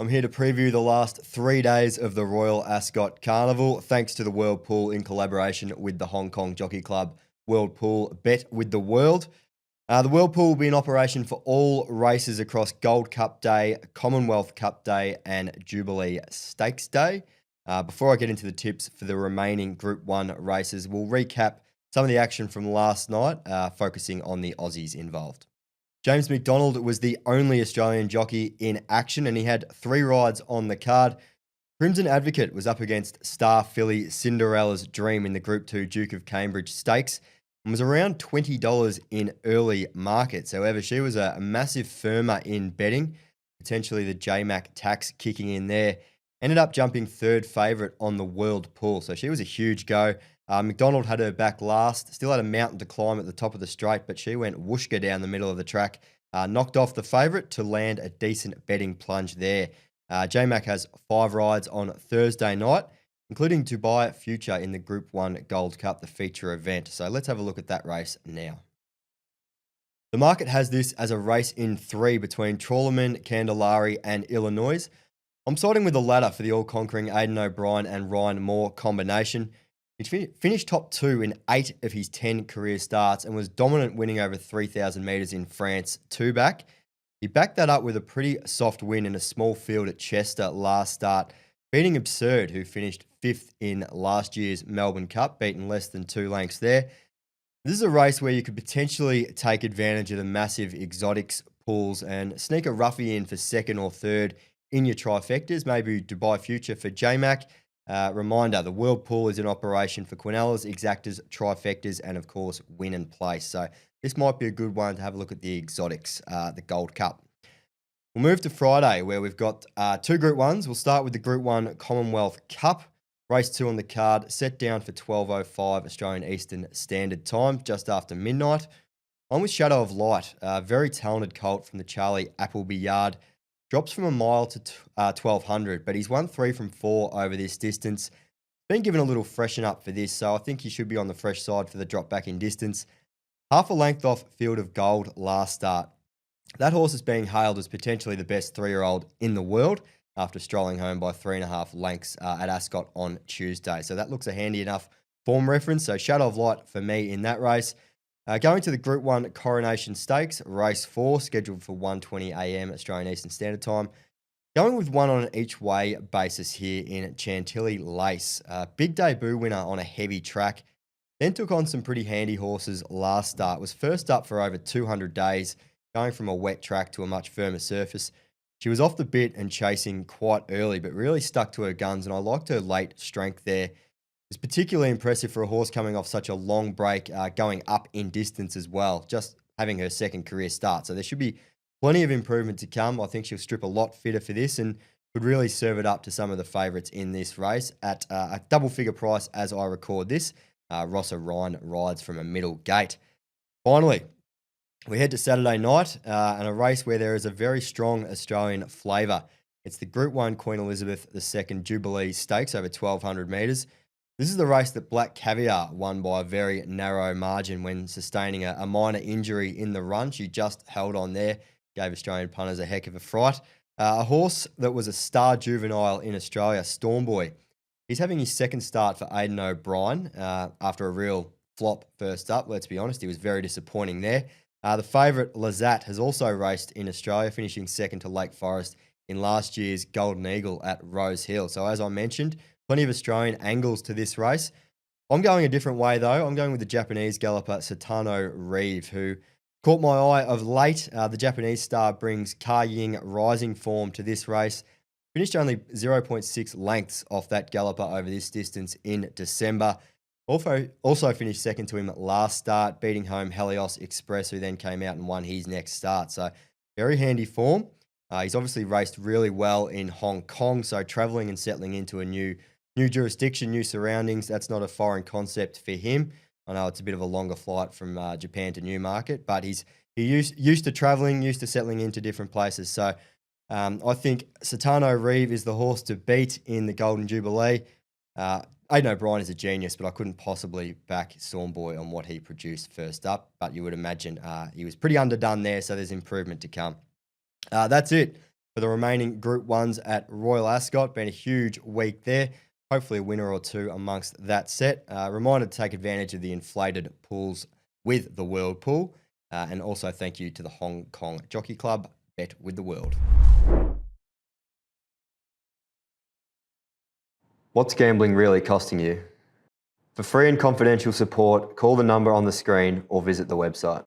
I'm here to preview the last 3 days of the Royal Ascot Carnival, thanks to the World Pool in collaboration with the Hong Kong Jockey Club. World Pool, bet with the world. The World Pool will be in operation for all races across Gold Cup Day, Commonwealth Cup Day and Jubilee Stakes Day. Before I get into the tips for the remaining Group 1 races, we'll recap some of the action from last night, focusing on the Aussies involved. James McDonald was the only Australian jockey in action and he had 3 rides on the card. Crimson Advocate was up against star filly Cinderella's Dream in the Group 2 Duke of Cambridge Stakes and was around $20 in early markets. However, she was a massive firmer in betting, potentially the JMac tax kicking in there. Ended up jumping third favourite on the World Pool, so she was a huge go. McDonald had her back last, still had a mountain to climb at the top of the straight, but she went whooshka down the middle of the track, knocked off the favourite to land a decent betting plunge there. JMac has 5 rides on Thursday night, including Dubai Future in the Group 1 Gold Cup, the feature event. So let's have a look at that race now. The market has this as a race in 3 between Trawlerman, Candelarii and Illinois. I'm siding with the latter for the all-conquering Aidan O'Brien and Ryan Moore combination. He finished top 2 in 8 of his 10 career starts and was dominant, winning over 3,000 metres in France 2-back. He backed that up with a pretty soft win in a small field at Chester last start, beating Absurd, who finished 5th in last year's Melbourne Cup, beaten less than 2 lengths there. This is a race where you could potentially take advantage of the massive exotics pools and sneak a roughie in for 2nd or 3rd in your trifectas, maybe Dubai Future for JMac. Reminder, the World Pool is in operation for Quinellas, Exactas, Trifectas, and of course, Win and Place. So this might be a good one to have a look at the exotics, the Gold Cup. We'll move to Friday, where we've got 2 Group 1s. We'll start with the Group 1 Commonwealth Cup. Race 2 on the card, set down for 12:05 Australian Eastern Standard Time, just after midnight. I'm with Shadow of Light, a very talented colt from the Charlie Appleby yard. Drops from a mile to 1,200, but he's won 3 from 4 over this distance. Been given a little freshen up for this, so I think he should be on the fresh side for the drop back in distance. Half a length off Field of Gold last start. That horse is being hailed as potentially the best 3-year-old in the world after strolling home by 3.5 lengths at Ascot on Tuesday. So that looks a handy enough form reference. So Shadow of Light for me in that race. Going to the Group 1 Coronation Stakes, race 4, scheduled for 1:20 a.m. Australian Eastern Standard Time. Going with one on an each-way basis here in Chantilly Lace. Big debut winner on a heavy track. Then took on some pretty handy horses last start. Was first up for over 200 days, going from a wet track to a much firmer surface. She was off the bit and chasing quite early, but really stuck to her guns, and I liked her late strength there. It's particularly impressive for a horse coming off such a long break, going up in distance as well, just having her 2nd career start. So there should be plenty of improvement to come. I think she'll strip a lot fitter for this and could really serve it up to some of the favourites in this race at a double-figure price as I record this. Rossa Ryan rides from a middle gate. Finally, we head to Saturday night and a race where there is a very strong Australian flavour. It's the Group 1 Queen Elizabeth II Jubilee Stakes over 1,200 metres. This is the race that Black Caviar won by a very narrow margin when sustaining a minor injury in the run. She just held on there, gave Australian punters a heck of a fright. A horse that was a star juvenile in Australia, Stormboy. He's having his 2nd start for Aidan O'Brien after a real flop first up. Let's be honest, he was very disappointing there. The favourite, Lazat, has also raced in Australia, finishing 2nd to Lake Forest in last year's Golden Eagle at Rose Hill. So as I mentioned, plenty of Australian angles to this race. I'm going a different way, though. I'm going with the Japanese galloper Satano Reeve, who caught my eye of late. The Japanese star brings Ka Ying rising form to this race. Finished only 0.6 lengths off that galloper over this distance in December. Also finished 2nd to him last start, beating home Helios Express, who then came out and won his next start. So very handy form. He's obviously raced really well in Hong Kong, so travelling and settling into a new jurisdiction, new surroundings, that's not a foreign concept for him. I know it's a bit of a longer flight from Japan to Newmarket, but he's used to travelling, used to settling into different places. So I think Satano Reeve is the horse to beat in the Golden Jubilee. Aidan O'Brien is a genius, but I couldn't possibly back Stormboy on what he produced first up. But you would imagine he was pretty underdone there, so there's improvement to come. That's it. for the remaining Group 1s at Royal Ascot. Been a huge week there. Hopefully a winner or two amongst that set. Reminder to take advantage of the inflated pools with the World Pool. And also thank you to the Hong Kong Jockey Club. Bet with the world. What's gambling really costing you? For free and confidential support, call the number on the screen or visit the website.